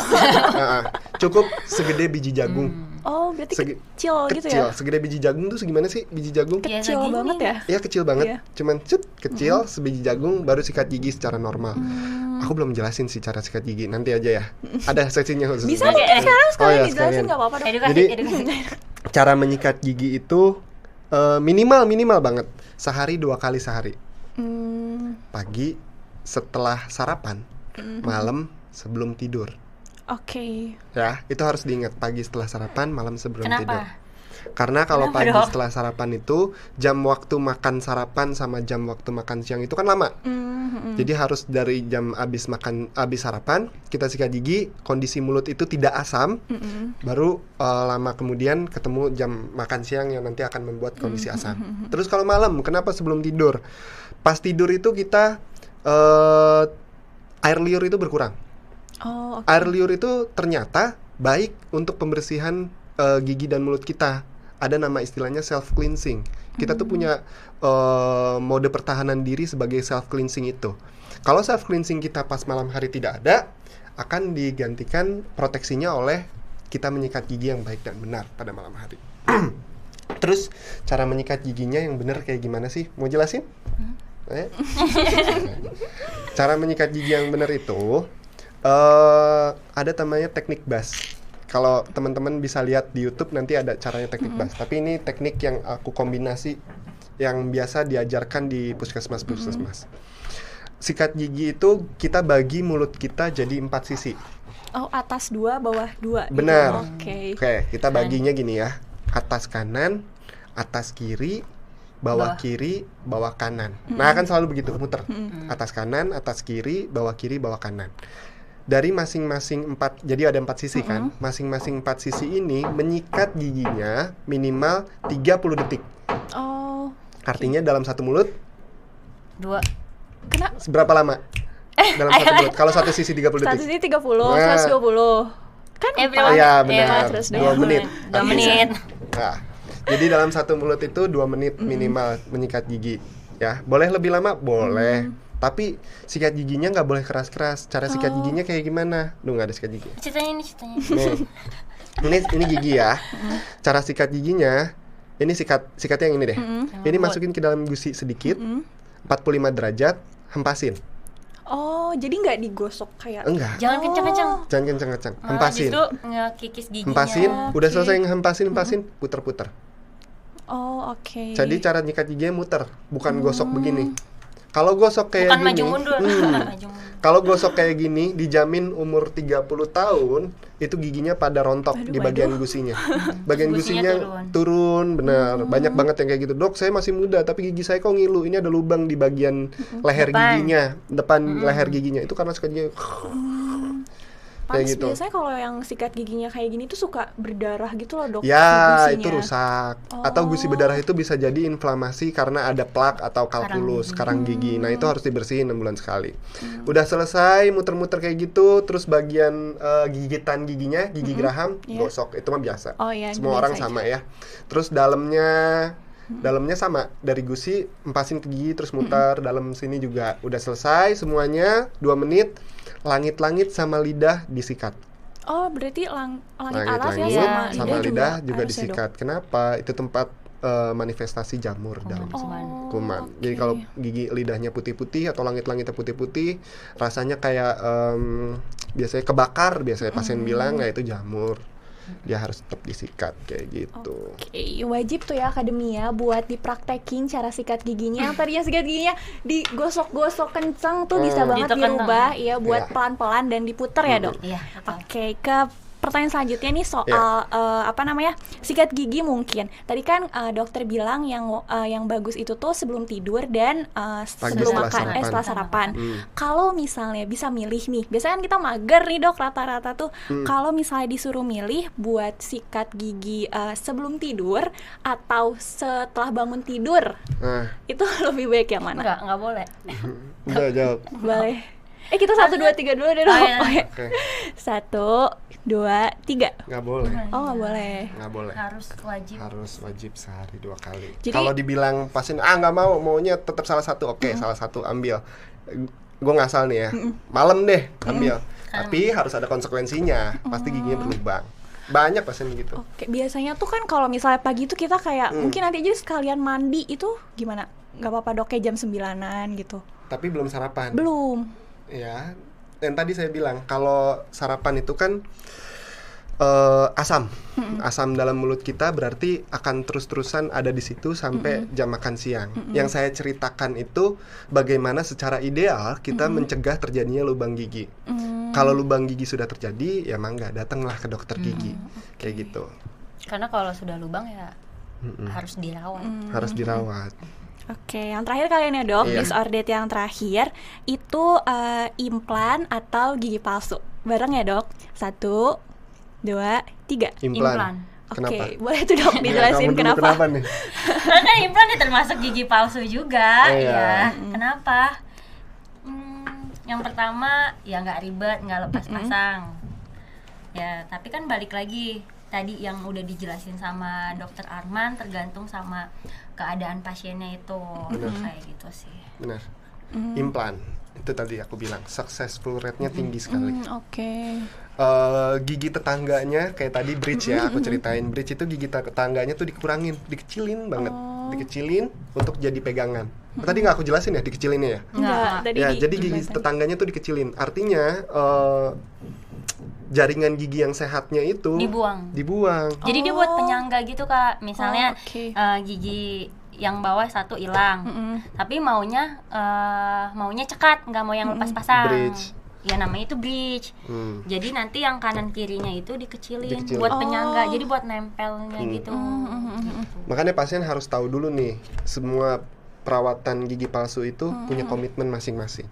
Speaker 1: Cukup segede biji jagung.
Speaker 3: Berarti kecil gitu ya?
Speaker 1: Segede biji jagung tuh segimana sih biji jagung?
Speaker 3: Kecil banget ya?
Speaker 1: Iya kecil banget. Cuman kecil sebiji jagung baru sikat gigi secara normal. Aku belum jelasin sih cara sikat gigi, nanti aja ya. Ada seksinya khusus.
Speaker 3: Bisa mungkin sekarang sekalian dijelasin nggak apa-apa dong.
Speaker 1: Jadi cara menyikat gigi itu minimal banget sehari 2 kali sehari. Pagi setelah sarapan, malam sebelum tidur.
Speaker 3: Oke.
Speaker 1: Ya, itu harus diingat, pagi setelah sarapan, malam sebelum
Speaker 2: Kenapa?
Speaker 1: tidur. Karena kalau
Speaker 2: Kenapa
Speaker 1: pagi
Speaker 2: dong?
Speaker 1: setelah sarapan itu jam waktu makan sarapan sama jam waktu makan siang itu kan lama. Jadi harus dari jam habis sarapan kita sikat gigi, kondisi mulut itu tidak asam. Baru lama kemudian ketemu jam makan siang yang nanti akan membuat kondisi asam. Terus kalau malam, kenapa sebelum tidur? Pas tidur itu kita air liur itu berkurang. Air liur itu ternyata baik untuk pembersihan gigi dan mulut kita. Ada nama istilahnya self cleansing. Kita tuh punya mode pertahanan diri sebagai self cleansing itu. Kalau self cleansing kita pas malam hari tidak ada, akan digantikan proteksinya oleh kita menyikat gigi yang baik dan benar pada malam hari. Terus cara menyikat giginya yang benar kayak gimana sih? Mau jelasin? Cara menyikat gigi yang benar itu ada namanya teknik Bas. Kalau teman-teman bisa lihat di YouTube nanti ada caranya teknik Bas. Tapi ini teknik yang aku kombinasi yang biasa diajarkan di puskesmas. Sikat gigi itu kita bagi mulut kita jadi 4 sisi.
Speaker 3: Oh, atas 2, bawah 2.
Speaker 1: Benar.
Speaker 3: Oke.
Speaker 1: Oke, kita baginya gini ya. Atas kanan, atas kiri, bawah kiri, bawah kanan. Nah, kan selalu begitu, muter. Atas kanan, atas kiri, bawah kanan. Dari masing-masing 4, jadi ada 4 sisi kan. Masing-masing 4 sisi ini menyikat giginya minimal 30 detik.
Speaker 3: Oh.
Speaker 1: Artinya dalam satu mulut
Speaker 2: 2.
Speaker 1: Berapa lama? Dalam satu mulut. Kalau satu sisi 30 detik.
Speaker 3: Satu sisi 30, 120. Kan
Speaker 1: iya benar. 2 menit.
Speaker 2: 2 menit.
Speaker 1: Nah, jadi dalam satu mulut itu 2 menit minimal menyikat gigi. Ya, boleh lebih lama? Boleh. Tapi sikat giginya nggak boleh keras-keras. Cara sikat giginya kayak gimana? Duh, nggak ada sikat gigi.
Speaker 2: Ceritanya.
Speaker 1: Nih, ini gigi ya. Cara sikat giginya, ini sikatnya yang ini deh. Ini masukin ke dalam gusi sedikit, 45 derajat, hempasin.
Speaker 3: Oh, jadi nggak digosok kayak?
Speaker 1: Enggak.
Speaker 2: Jangan kencang-kencang.
Speaker 1: Jangan kencang-kencang. Hempasin.
Speaker 2: Justru ngekikis giginya.
Speaker 1: Hempasin. Udah selesai hempasin, puter-puter.
Speaker 3: Oh, oke.
Speaker 1: Jadi cara nyikat giginya muter, bukan gosok begini. Kalau gosok kayak
Speaker 2: bukan
Speaker 1: gini,
Speaker 2: maju mundur.
Speaker 1: kalau gosok kayak gini, dijamin umur 30 tahun itu giginya pada rontok di bagian gusinya. Bagian gusinya turun, benar. Banyak banget yang kayak gitu. Dok, saya masih muda tapi gigi saya kok ngilu. Ini ada lubang di bagian leher giginya, depan leher giginya. Itu karena sikat gigi.
Speaker 3: Pantes
Speaker 1: gitu.
Speaker 3: Biasanya kalau yang sikat giginya kayak gini tuh suka berdarah gitu loh, Dok.
Speaker 1: Ya, itu rusak. Atau gusi berdarah itu bisa jadi inflamasi karena ada plak atau kalkulus, karang gigi. Nah, itu harus dibersihin 6 bulan sekali. Udah selesai muter-muter kayak gitu, terus bagian gigitan giginya, gigi geraham, gosok. Itu mah biasa. Semua orang sama ya. Terus dalamnya sama, dari gusi empasin ke gigi terus muter, dalam sini juga udah selesai semuanya 2 menit. Langit-langit sama lidah disikat.
Speaker 3: Oh, berarti langit atas ya
Speaker 1: sama lidah juga disikat. Kenapa? Itu tempat manifestasi jamur dalam kuman.
Speaker 3: Okay.
Speaker 1: Jadi kalau gigi lidahnya putih-putih atau langit-langitnya putih-putih, rasanya kayak biasanya kebakar, biasanya pasien bilang ya itu jamur. Dia harus tetap disikat kayak gitu.
Speaker 3: Oke, wajib tuh ya akademia buat dipraktekin cara sikat giginya. Yang tadinya sikat giginya digosok-gosok kenceng tuh bisa banget dirubah ya buat pelan-pelan dan diputer ya, Dok.
Speaker 2: Iya.
Speaker 3: Oke, ke pertanyaan selanjutnya nih soal sikat gigi mungkin. Tadi kan dokter bilang yang bagus itu tuh sebelum tidur dan sebelum makan setelah sarapan. Kalau misalnya bisa milih nih, biasanya kan kita mager nih, Dok, rata-rata tuh. Kalau misalnya disuruh milih buat sikat gigi sebelum tidur atau setelah bangun tidur, itu lebih baik yang mana?
Speaker 2: Enggak boleh.
Speaker 1: Udah jawab.
Speaker 3: Boleh. Kita 1, 2, 3 dulu deh, Dok.
Speaker 2: Okay.
Speaker 3: 1, 2, 3.
Speaker 1: Nggak boleh.
Speaker 3: Oh, nggak boleh.
Speaker 1: Nggak boleh.
Speaker 2: Harus
Speaker 1: wajib sehari 2 kali.
Speaker 3: Kalau
Speaker 1: dibilang pasien nggak maunya tetap salah satu, salah satu ambil. Gue ngasal nih ya, malam deh ambil. Tapi harus ada konsekuensinya. Pasti giginya berlubang. Banyak pasien gitu.
Speaker 3: Oke, biasanya tuh kan kalau misalnya pagi itu kita kayak mungkin nanti aja sekalian mandi, itu gimana? Nggak apa-apa, Dok, kayak jam 9-an gitu.
Speaker 1: Tapi belum sarapan.
Speaker 3: Belum.
Speaker 1: Ya, yang tadi saya bilang kalau sarapan itu kan asam. Asam dalam mulut kita berarti akan terus-terusan ada di situ sampai jam makan siang. Yang saya ceritakan itu bagaimana secara ideal kita mencegah terjadinya lubang gigi. Kalau lubang gigi sudah terjadi, ya mangga datanglah ke dokter gigi. Kayak gitu.
Speaker 2: Karena kalau sudah lubang ya harus dirawat.
Speaker 1: Harus dirawat.
Speaker 3: Oke, yang terakhir kalian ya dok, disordered yang terakhir itu implan atau gigi palsu. Bareng ya dok? 1, 2, 3.
Speaker 1: Implan.
Speaker 3: Oke, boleh tuh dok dijelasin kenapa?
Speaker 1: Kenapa nih?
Speaker 2: Karena implan ya termasuk gigi palsu juga, ya. Kenapa? Yang pertama ya nggak ribet, nggak lepas pasang. Ya, tapi kan balik lagi tadi yang udah dijelasin sama dokter Arman, tergantung sama keadaan pasiennya itu. Kayak gitu sih.
Speaker 1: Benar. Implan itu tadi aku bilang successful rate-nya tinggi sekali. Gigi tetangganya kayak tadi bridge ya, aku ceritain bridge itu gigi tetangganya tuh dikurangin, dikecilin banget, dikecilin untuk jadi pegangan. Tadi nggak aku jelasin ya dikecilinnya ya?
Speaker 3: Enggak,
Speaker 1: ya jadi gigi tetangganya tuh dikecilin, artinya jaringan gigi yang sehatnya itu dibuang.
Speaker 2: Jadi dia buat penyangga gitu kak, misalnya gigi yang bawah 1 hilang, tapi maunya cekat, nggak mau yang lepas pasang.
Speaker 1: Bridge.
Speaker 2: Ya namanya itu bridge. Jadi nanti yang kanan kirinya itu dikecilin. Buat penyangga, jadi buat nempelnya gitu.
Speaker 1: Makanya pasien harus tahu dulu nih, semua perawatan gigi palsu itu punya komitmen masing-masing.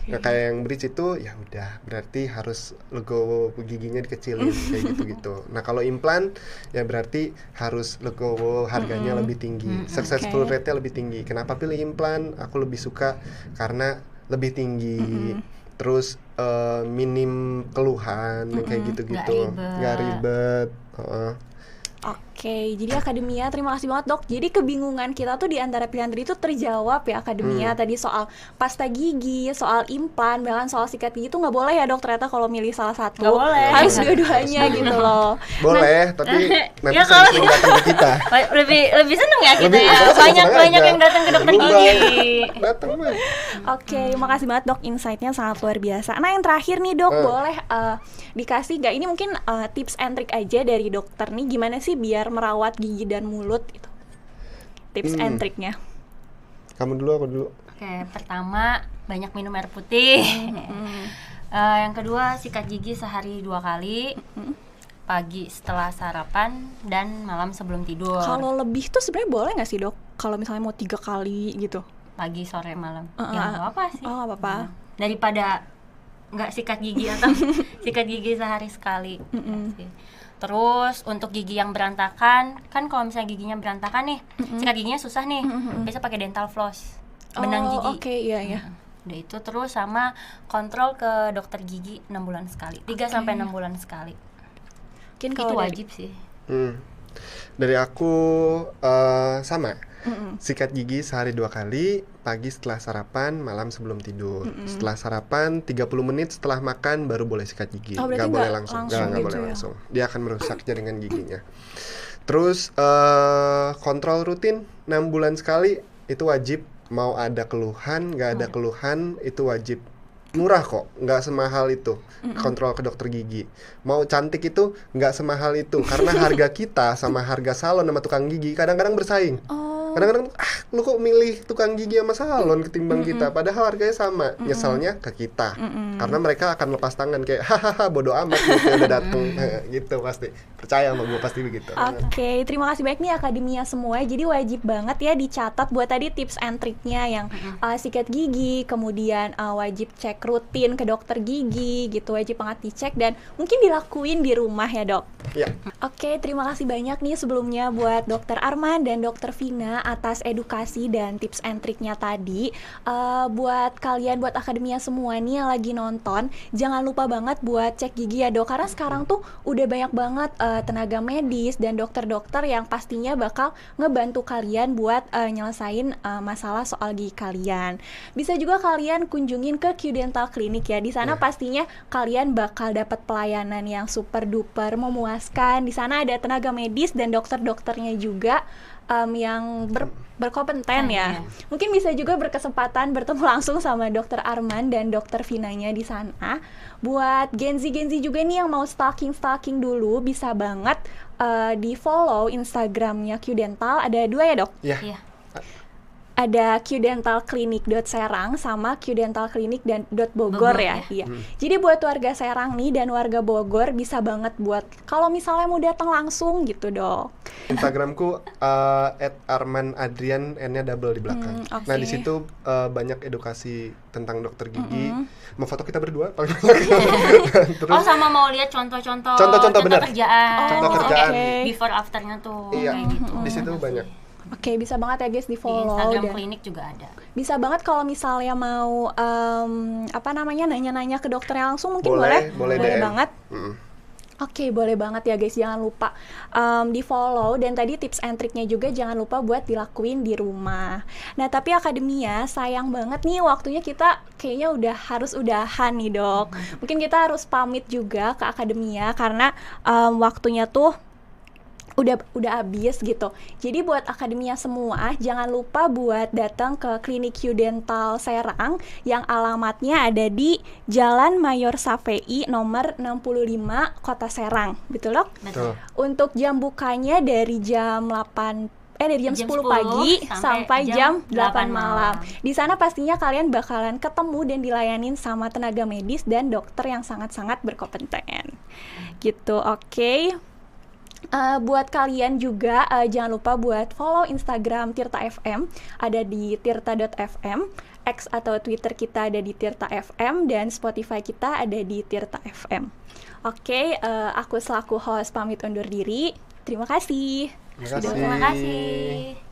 Speaker 1: Nah, kayak yang bridge itu ya udah berarti harus legowo giginya dikecilin kayak gitu-gitu. Nah, kalau implan ya berarti harus legowo harganya lebih tinggi. Successful rate-nya lebih tinggi. Kenapa pilih implan? Aku lebih suka karena lebih tinggi. Terus minim keluhan kayak gitu-gitu. Nggak ribet.
Speaker 3: Oke, jadi Akademia terima kasih banget dok. Jadi kebingungan kita tuh di antara pilihan tadi itu terjawab ya Akademia. Tadi soal pasta gigi, soal implan, bahkan soal sikat gigi tuh nggak boleh ya dok ternyata kalau milih salah satu.
Speaker 2: Nggak boleh.
Speaker 3: Harus dua-duanya gitu loh.
Speaker 1: Boleh, tapi nanti sering datang ke kita.
Speaker 2: Lebih seneng ya kita ya. Banyak yang datang ke dokter gigi.
Speaker 1: Datang mah.
Speaker 3: Oke, makasih banget dok, insight-nya sangat luar biasa. Nah yang terakhir nih dok, boleh dikasih nggak, ini mungkin tips and trick aja dari dokter nih, gimana sih biar merawat gigi dan mulut gitu, tips and tricknya.
Speaker 1: Kamu dulu, aku dulu.
Speaker 2: Oke, pertama banyak minum air putih. Yang kedua sikat gigi sehari 2 kali, pagi setelah sarapan dan malam sebelum tidur.
Speaker 3: Kalau lebih tuh sebenarnya boleh nggak sih dok? Kalau misalnya mau 3 kali gitu?
Speaker 2: Pagi, sore, malam. Ya nggak apa-apa sih.
Speaker 3: Oh nggak apa-apa.
Speaker 2: Daripada nggak sikat gigi atau sikat gigi sehari sekali. Terus untuk gigi yang berantakan, kan kalau misalnya giginya berantakan nih, sikat giginya susah nih, biasa pakai dental floss, benang gigi.
Speaker 3: Oke, iya.
Speaker 2: Udah itu terus sama kontrol ke dokter gigi 6 bulan sekali, 3 sampai 6 bulan sekali.
Speaker 3: Mungkin
Speaker 2: itu wajib sih.
Speaker 1: Dari aku sama. Sikat gigi sehari 2 kali, pagi setelah sarapan, malam sebelum tidur. Setelah sarapan 30 menit setelah makan baru boleh sikat gigi. Nggak boleh langsung. Nggak boleh langsung. Dia akan merusak jaringan giginya. Terus kontrol rutin 6 bulan sekali itu wajib. Mau ada keluhan, nggak ada keluhan itu wajib. Murah kok, nggak semahal itu kontrol ke dokter gigi. Mau cantik itu nggak semahal itu, karena harga kita sama harga salon sama tukang gigi kadang-kadang bersaing. Kadang-kadang lu kok milih tukang gigi sama salon ketimbang kita, padahal harganya sama. Nyeselnya ke kita karena mereka akan lepas tangan kayak hahaha bodo amat gitu udah dateng gitu, pasti percaya sama gue pasti begitu.
Speaker 3: Oke, terima kasih banyak nih Akademia semua. Jadi wajib banget ya dicatat buat tadi tips and triknya yang sikat gigi, kemudian wajib cek rutin ke dokter gigi gitu, wajib banget dicek dan mungkin dilakuin di rumah ya dok.
Speaker 1: Iya.
Speaker 3: Oke, terima kasih banyak nih sebelumnya buat Dokter Arman dan Dokter Vina atas edukasi dan tips and triknya tadi. Buat kalian, buat Akademia semua nih yang lagi nonton, jangan lupa banget buat cek gigi ya dok, karena sekarang tuh udah banyak banget tenaga medis dan dokter-dokter yang pastinya bakal ngebantu kalian buat nyelesain masalah soal gigi kalian. Bisa juga kalian kunjungin ke Q Dental Clinic ya. Di sana pastinya kalian bakal dapat pelayanan yang super duper memuaskan. Di sana ada tenaga medis dan dokter-dokternya juga yang berkompeten ya. Mungkin bisa juga berkesempatan bertemu langsung sama Dokter Arman dan Dokter Vinanya di sana. Buat Gen Z juga nih yang mau stalking dulu, bisa banget di follow Instagramnya Q Dental. Ada 2 ya dok?
Speaker 1: Iya.
Speaker 3: Ada qdentalclinic.serang sama qdentalclinic.bogor ya. Iya. Jadi buat warga Serang nih dan warga Bogor bisa banget buat kalau misalnya mau datang langsung gitu, Dok.
Speaker 1: Instagramku @armanadrian, N-nya double di belakang. Nah, di situ banyak edukasi tentang dokter gigi. Mau foto kita berdua paling banyak.
Speaker 2: Terus sama mau lihat contoh-contoh
Speaker 1: benar.
Speaker 2: kerjaan.
Speaker 1: Contoh kerjaan.
Speaker 2: Before afternya tuh
Speaker 1: Iya.
Speaker 2: kayak gitu.
Speaker 1: Di situ banyak.
Speaker 3: Oke, bisa banget ya guys di follow.
Speaker 2: Di Instagram klinik juga ada.
Speaker 3: Bisa banget kalau misalnya mau nanya-nanya ke dokternya langsung mungkin boleh banget. Oke, boleh banget ya guys, jangan lupa di follow, dan tadi tips and triknya juga jangan lupa buat dilakuin di rumah. Nah tapi Akademia, sayang banget nih waktunya kita kayaknya harus udahan nih dok. Mungkin kita harus pamit juga ke Akademia karena waktunya tuh udah habis gitu. Jadi buat Akademia semua jangan lupa buat datang ke Klinik Q Dental Serang yang alamatnya ada di Jalan Mayor Safei nomor 65 Kota Serang. Betul dok?
Speaker 2: Betul.
Speaker 3: Untuk jam bukanya dari jam 10 pagi sampai jam 8 malam. Di sana pastinya kalian bakalan ketemu dan dilayanin sama tenaga medis dan dokter yang sangat-sangat berkompeten. Gitu, oke. Buat kalian juga jangan lupa buat follow Instagram Tirta FM, ada di tirta.fm, X atau Twitter kita ada di Tirta FM, dan Spotify kita ada di Tirta FM. Oke, aku selaku host pamit undur diri. Terima kasih.
Speaker 1: Terima kasih.